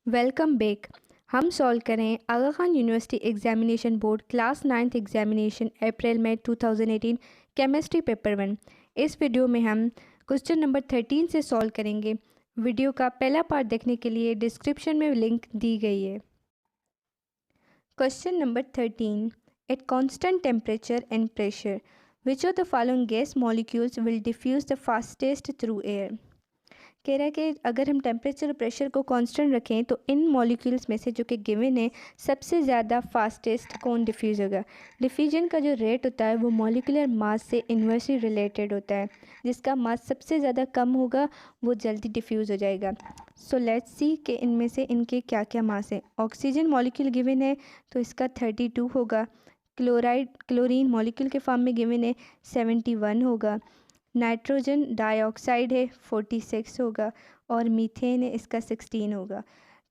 Welcome back. हम solve करें Aga Khan university examination board class 9th examination April में 2018 chemistry paper 1। इस वीडियो में हम क्वेश्चन नंबर 13 से सॉल्व करेंगे। वीडियो का पहला पार्ट देखने के लिए डिस्क्रिप्शन में लिंक दी गई है। Question number 13, at constant temperature and pressure which of the following gas molecules will diffuse the fastest through air. कह रहा है कि अगर हम टेम्परेचर और प्रेशर को कांस्टेंट रखें तो इन मॉलिक्यूल्स में से जो कि गिवन है सबसे ज़्यादा फास्टेस्ट कौन डिफ्यूज़ होगा। डिफ्यूजन का जो रेट होता है वो मॉलिकुलर मास से इन्वर्सली रिलेटेड होता है। जिसका मास सबसे ज़्यादा कम होगा वो जल्दी डिफ्यूज़ हो जाएगा। सो लेट्स सी कि इनमें से इनके क्या क्या मास है। ऑक्सीजन मॉलिक्यूल गिवन है तो इसका 32 होगा। क्लोरीन मॉलिक्यूल के फॉर्म में गिवन है 71 होगा। नाइट्रोजन डाइऑक्साइड है 46 होगा और मीथेन है इसका 16 होगा।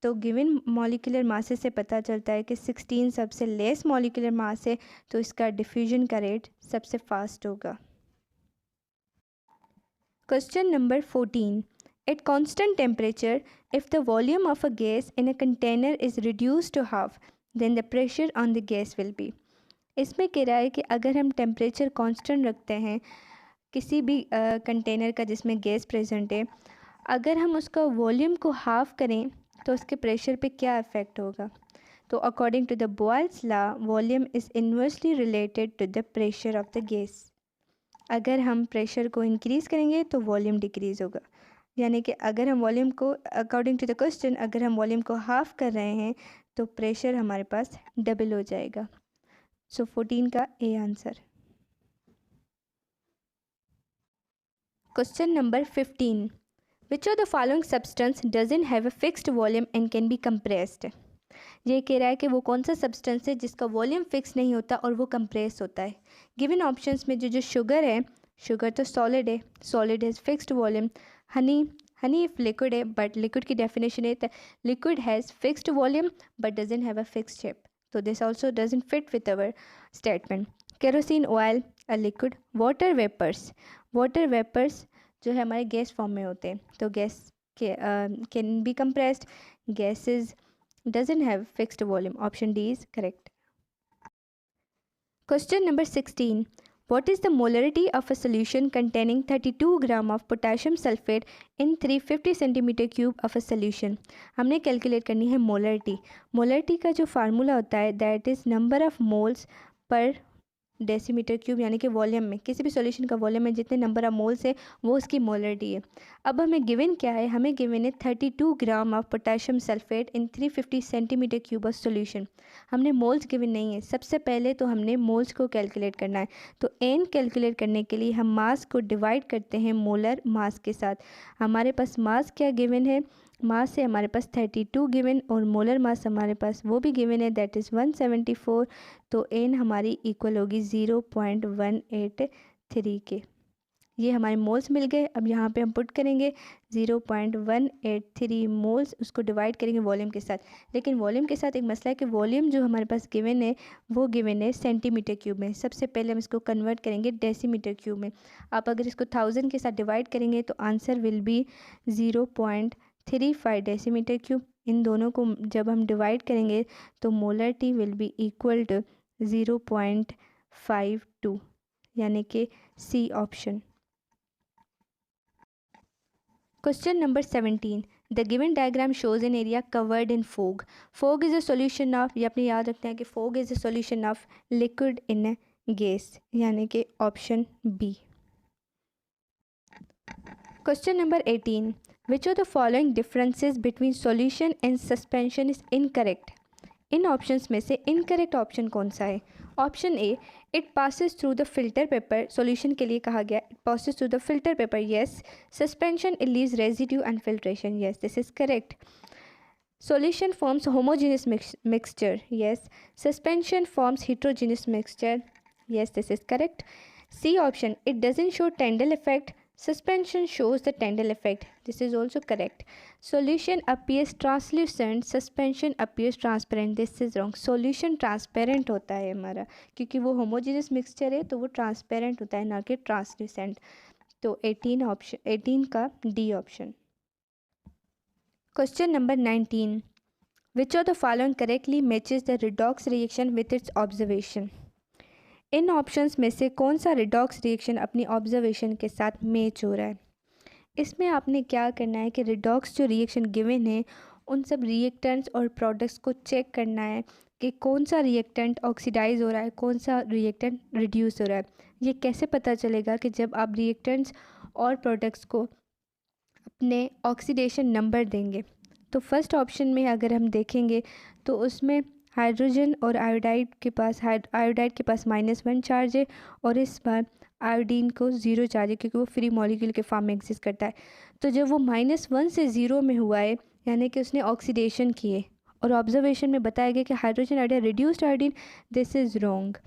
तो गिवन मॉलिक्यूलर मासेस से पता चलता है कि 16 सबसे लेस मॉलिक्यूलर मास है तो इसका डिफ्यूजन का रेट सबसे फास्ट होगा। Question number 14, at constant temperature if the volume of a gas in a container is reduce to half then the pressure on the gas will be. इसमें कह रहा है कि अगर हम टेम्परेचर कांस्टेंट रखते हैं किसी भी कंटेनर का जिसमें गैस प्रेजेंट है, अगर हम उसका वॉल्यूम को हाफ करें तो उसके प्रेशर पे क्या इफ़ेक्ट होगा। तो according to the Boyle's law volume is inversely related to the pressure of the gas. अगर हम प्रेशर को इंक्रीज़ करेंगे तो वॉल्यूम डिक्रीज़ होगा। यानी कि अगर हम वॉल्यूम को अकॉर्डिंग टू द क्वेश्चन अगर हम वॉल्यूम को हाफ कर रहे हैं तो प्रेशर हमारे पास डबल हो जाएगा। सो 14 का A answer. Question number 15. Which of the following substance doesn't have a fixed volume and can be compressed? ये कह रहा है कि वो कौन सा सब्सटेंस है जिसका वॉल्यूम फिक्स नहीं होता और वो कंप्रेस होता है। गिवन ऑप्शंस में जो शुगर है, शुगर तो सॉलिड है, solid has fixed volume. Honey, honey if liquid है बट लिक्विड की डेफिनेशन है liquid has fixed volume but doesn't have a fixed shape, तो this also doesn't fit with our statement. Kerosene oil a liquid. Water vapours जो है हमारे gas form में होते हैं, तो gas can be compressed. Gases doesn't have fixed volume. Option D is correct. Question number 16. What is the molarity of a solution containing 32 gram of potassium sulfate in 350 centimeter cube of a solution? हमने calculate करनी है molarity. Molarity का जो formula होता है that is number of moles per decimetre cube, यानी कि volume में किसी भी सॉल्यूशन का वॉल्यूम में जितने नंबर ऑफ मोल्स है वो उसकी मोलरिटी है। अब हमें गिवन क्या है, हमें गिवन है 32 gram of potassium sulphate in 350 centimetre cube of solution. हमने मोल्स गिवन नहीं है, सबसे पहले तो हमने मोल्स को कैलकुलेट करना है। तो एन कैलकुलेट करने के लिए हम मास को डिवाइड करते हैं मोलर मास के साथ। हमारे पास मास क्या गिवन है, मास है हमारे पास 32 गिवन और मोलर मास हमारे पास वो भी गिवन है दैट इज़ 174। तो एन हमारी इक्वल होगी 0.183 के। ये हमारे मोल्स मिल गए। अब यहाँ पे हम पुट करेंगे 0.183 मोल्स, उसको डिवाइड करेंगे वॉल्यूम के साथ। लेकिन वॉल्यूम के साथ एक मसला है कि वॉल्यूम जो हमारे पास गिवन है वो गिवन है सेंटीमीटर क्यूब में। सबसे पहले हम इसको कन्वर्ट करेंगे डेसीमीटर क्यूब में। आप अगर इसको 1000 के साथ डिवाइड करेंगे तो answer will be 0.35 decimetre cube. इन दोनों को जब हम डिवाइड करेंगे तो molarity will be equal to 0.52, यानी कि C option. Question number 17. The given diagram shows an area covered in fog. Fog is a solution of, ये अपने याद रखते हैं कि fog is a solution of liquid in a gas, यानी कि option B. Question number 18. Which of the following differences between solution and suspension is incorrect? In options में से इनकरेक्ट ऑप्शन कौन सा है। Option A, it passes through the filter paper, solution के लिए कहा गया it passes through the filter paper, yes. Suspension it leaves residue and filtration, yes this is correct. Solution forms homogeneous mixture, yes. Suspension forms heterogeneous mixture, yes this is correct. C option, it doesn't show Tyndall effect, suspension shows the Tyndall effect, this is also correct. Solution appears translucent, suspension appears transparent, this is wrong. Solution transparent होता है हमारा, क्योंकि वो homogeneous mixture है तो वो transparent होता है ना कि translucent। तो 18 का D option. Question number 19. Which of the following correctly matches the redox reaction with its observation. In options में से कौन सा रिडॉक्स रिएक्शन अपनी ऑब्जर्वेशन के साथ मैच हो रहा है। इसमें आपने क्या करना है कि रिडॉक्स जो रिएक्शन गिवन है उन सब रिएक्टेंट्स और प्रोडक्ट्स को चेक करना है कि कौन सा रिएक्टेंट ऑक्सीडाइज हो रहा है, कौन सा रिएक्टेंट रिड्यूस हो रहा है। ये कैसे पता चलेगा कि जब आप रिएक्टेंट्स और प्रोडक्ट्स को अपने ऑक्सीडेशन नंबर देंगे। तो फर्स्ट ऑप्शन में अगर हम देखेंगे तो उसमें हाइड्रोजन और आयोडाइड के पास के पास -1 चार्ज है और इस बार आयोडीन को 0 चार्ज है क्योंकि वो फ्री मॉलिक्यूल के फॉर्म में एग्जिस्ट करता है। तो जब वो -1 से 0 में हुआ है यानी कि उसने ऑक्सीडेशन किए और ऑब्जर्वेशन में बताया गया कि hydrogen iodide reduced iodine, this is wrong.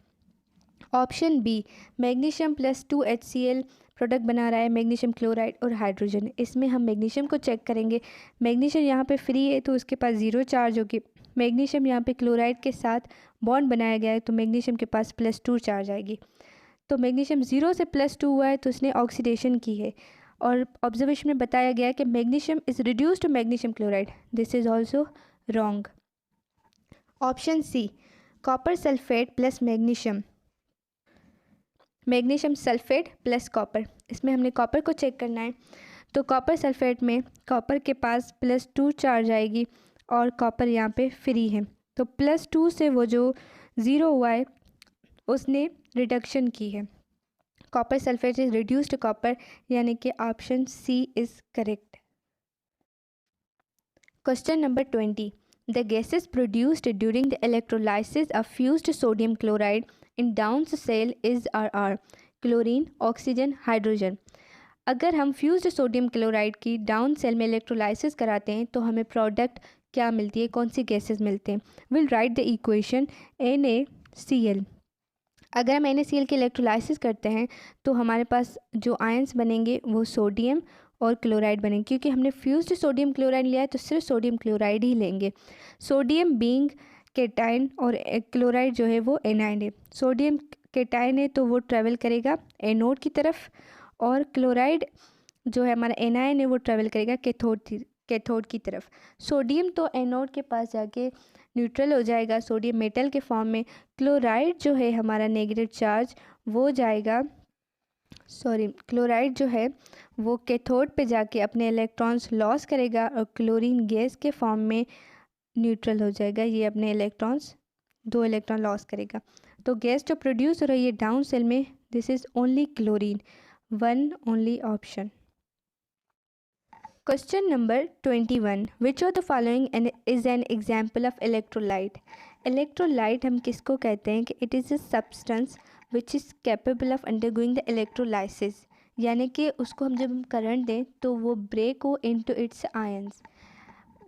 Option B, magnesium plus 2HCl product बना रहा है मैग्नीशियम क्लोराइड और हाइड्रोजन। इसमें हम मैग्नीशियम को चेक करेंगे, मैग्नीशियम यहाँ पे फ्री है तो उसके पास 0 चार्ज होगी। मैग्नीशियम यहाँ पे क्लोराइड के साथ बॉन्ड बनाया गया है तो मैग्नीशियम के पास +2 चार्ज आएगी। तो मैग्नीशियम 0 से +2 हुआ है तो उसने ऑक्सीडेशन की है और ऑब्जर्वेशन में बताया गया है कि magnesium is reduced to magnesium chloride, this is also wrong. Option C, copper sulphate plus magnesium, magnesium sulphate plus copper. इसमें हमने कॉपर को चेक करना है तो कॉपर सल्फेट में कॉपर के पास +2 चार्ज आएगी और कॉपर यहाँ पे फ्री है तो +2 से वो जो 0 हुआ है उसने रिडक्शन की है। Copper sulphate is reduced copper यानी कि option C is correct. Question number 20, the gases produced during the electrolysis of fused sodium chloride in Downs cell is are chlorine, oxygen, hydrogen. अगर हम फ्यूज्ड सोडियम क्लोराइड की down cell में electrolysis कराते हैं तो हमें प्रोडक्ट क्या मिलती है, कौन सी गैसेस मिलते हैं। Will write the equation NaCl। अगर हम NaCl की इलेक्ट्रोलाइसिस करते हैं तो हमारे पास जो आयंस बनेंगे वो सोडियम और क्लोराइड बनेंगे। क्योंकि हमने फ्यूज्ड सोडियम क्लोराइड लिया है तो सिर्फ सोडियम क्लोराइड ही लेंगे। सोडियम बीइंग केटाइन और क्लोराइड जो है वो एनाइन है। सोडियम केटाइन है तो वो ट्रेवल करेगा एनोड की तरफ और क्लोराइड जो है हमारा एनाइन है वो ट्रेवल करेगा कैथोड की तरफ। सोडियम तो एनोड के पास जाके न्यूट्रल हो जाएगा सोडियम मेटल के फॉर्म में। क्लोराइड जो है हमारा नेगेटिव चार्ज वो जाएगा, क्लोराइड जो है वो कैथोड पे जाके अपने इलेक्ट्रॉन्स लॉस करेगा और क्लोरीन गैस के फॉर्म में न्यूट्रल हो जाएगा। ये अपने इलेक्ट्रॉन्स 2 इलेक्ट्रॉन लॉस करेगा। तो गैस जो प्रोड्यूस हो रही है डाउन सेल में, this is only chlorine, one only option. Question number 21, which of the following is an example of electrolyte. Electrolyte हम किसको कहते हैं कि it is a substance which is capable of undergoing the electrolysis, यानी कि उसको हम जब हम करंट दें तो वो ब्रेक हो इनटू इट्स आयंस।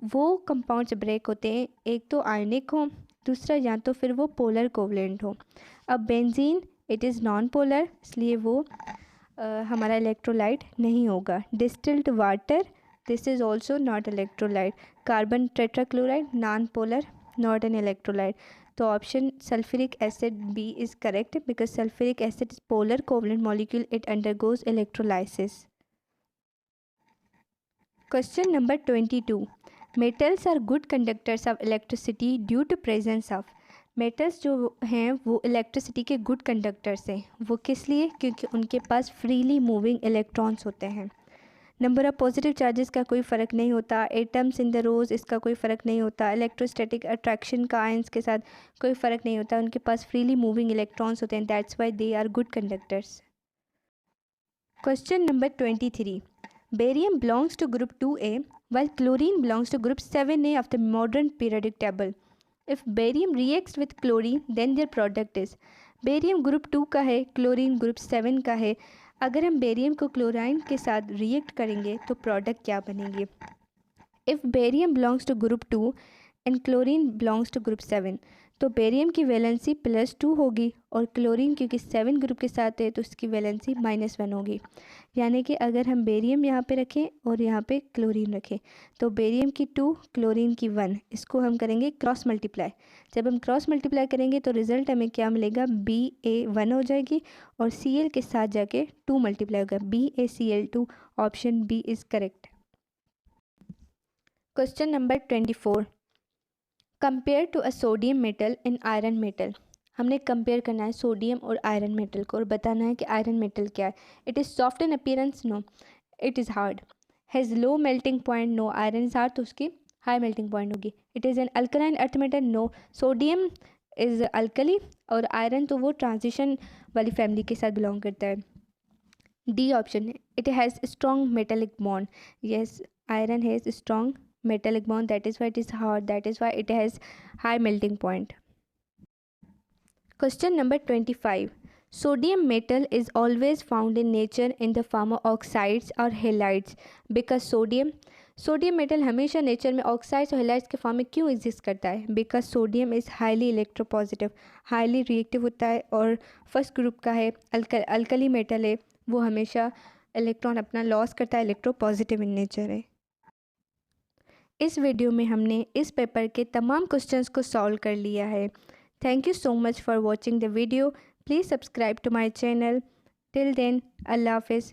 वो कंपाउंड्स ब्रेक होते हैं, एक तो आयनिक हो, दूसरा या तो फिर वो पोलर कोवलेंट हो। अब benzene it is non polar इसलिए वो हमारा इलेक्ट्रोलाइट नहीं होगा। Distilled water, this is also not electrolyte. Carbon tetrachloride non polar, not an electrolyte. तो option sulphuric acid B is correct because sulphuric acid is polar covalent molecule, it undergoes electrolysis. Question number 22, metals are good conductors of electricity due to presence of. मेटल्स जो हैं वो electricity के good conductors हैं। वो किस लिए? क्योंकि उनके पास फ्रीली मूविंग इलेक्ट्रॉन्स होते हैं। नंबर ऑफ पॉजिटिव चार्जेस का कोई फ़र्क नहीं होता। एटम्स इन द रोज इसका कोई फ़र्क नहीं होता। इलेक्ट्रोस्टैटिक अट्रैक्शन का आयंस के साथ कोई फ़र्क नहीं होता। उनके पास फ्रीली मूविंग इलेक्ट्रॉन्स होते हैं, that's why they are good conductors. Question number 23, barium belongs to group 2A while chlorine belongs to group 7A of the modern periodic table. If barium reacts with chlorine then their product is। Barium group 2 का है, chlorine group 7 का है। अगर हम barium को chlorine के साथ react करेंगे तो प्रोडक्ट क्या बनेंगे? If barium belongs to group 2 and chlorine belongs to group 7 तो बेरियम की वैलेंसी +2 होगी और क्लोरीन क्योंकि 7 ग्रुप के साथ है तो उसकी वैलेंसी -1 होगी। यानी कि अगर हम बेरियम यहाँ पे रखें और यहाँ पे क्लोरीन रखें तो बेरियम की 2 क्लोरीन की 1, इसको हम करेंगे क्रॉस मल्टीप्लाई। जब हम क्रॉस मल्टीप्लाई करेंगे तो रिज़ल्ट हमें क्या मिलेगा? BA1 हो जाएगी और Cl के साथ जाके 2 मल्टीप्लाई होगा, BaCl2। Option B is correct. Question number 24, compare to a sodium metal in iron metal. हमने कंपेयर करना है सोडियम और आयरन मेटल को और बताना है कि आयरन मेटल क्या है। It is soft in appearance, no it is hard. Has low melting point, no iron is hard तो उसकी हाई मेल्टिंग पॉइंट होगी। It is an alkaline earth metal, no sodium is alkali और iron तो वो transition वाली family के साथ belong करता है। डी ऑप्शन है, it has strong metallic bond, yes iron has strong metallic bond, that is why it is hard, that is why it has high melting point. Question number 25. Sodium metal is always found in nature in the form of oxides or halides because sodium metal हमेशा nature में oxides और halides के form में क्यों exist करता है? Because sodium is highly electropositive, highly reactive होता है और फर्स्ट ग्रुप का है, अल्कली मेटल है, वो हमेशा इलेक्ट्रॉन अपना लॉस करता है, इलेक्ट्रोपॉजिटिव इन नेचर है। इस वीडियो में हमने इस पेपर के तमाम क्वेश्चंस को सॉल्व कर लिया है। Thank you so much for watching the video. Please subscribe to my channel. Till then, अल्लाह हाफिज़।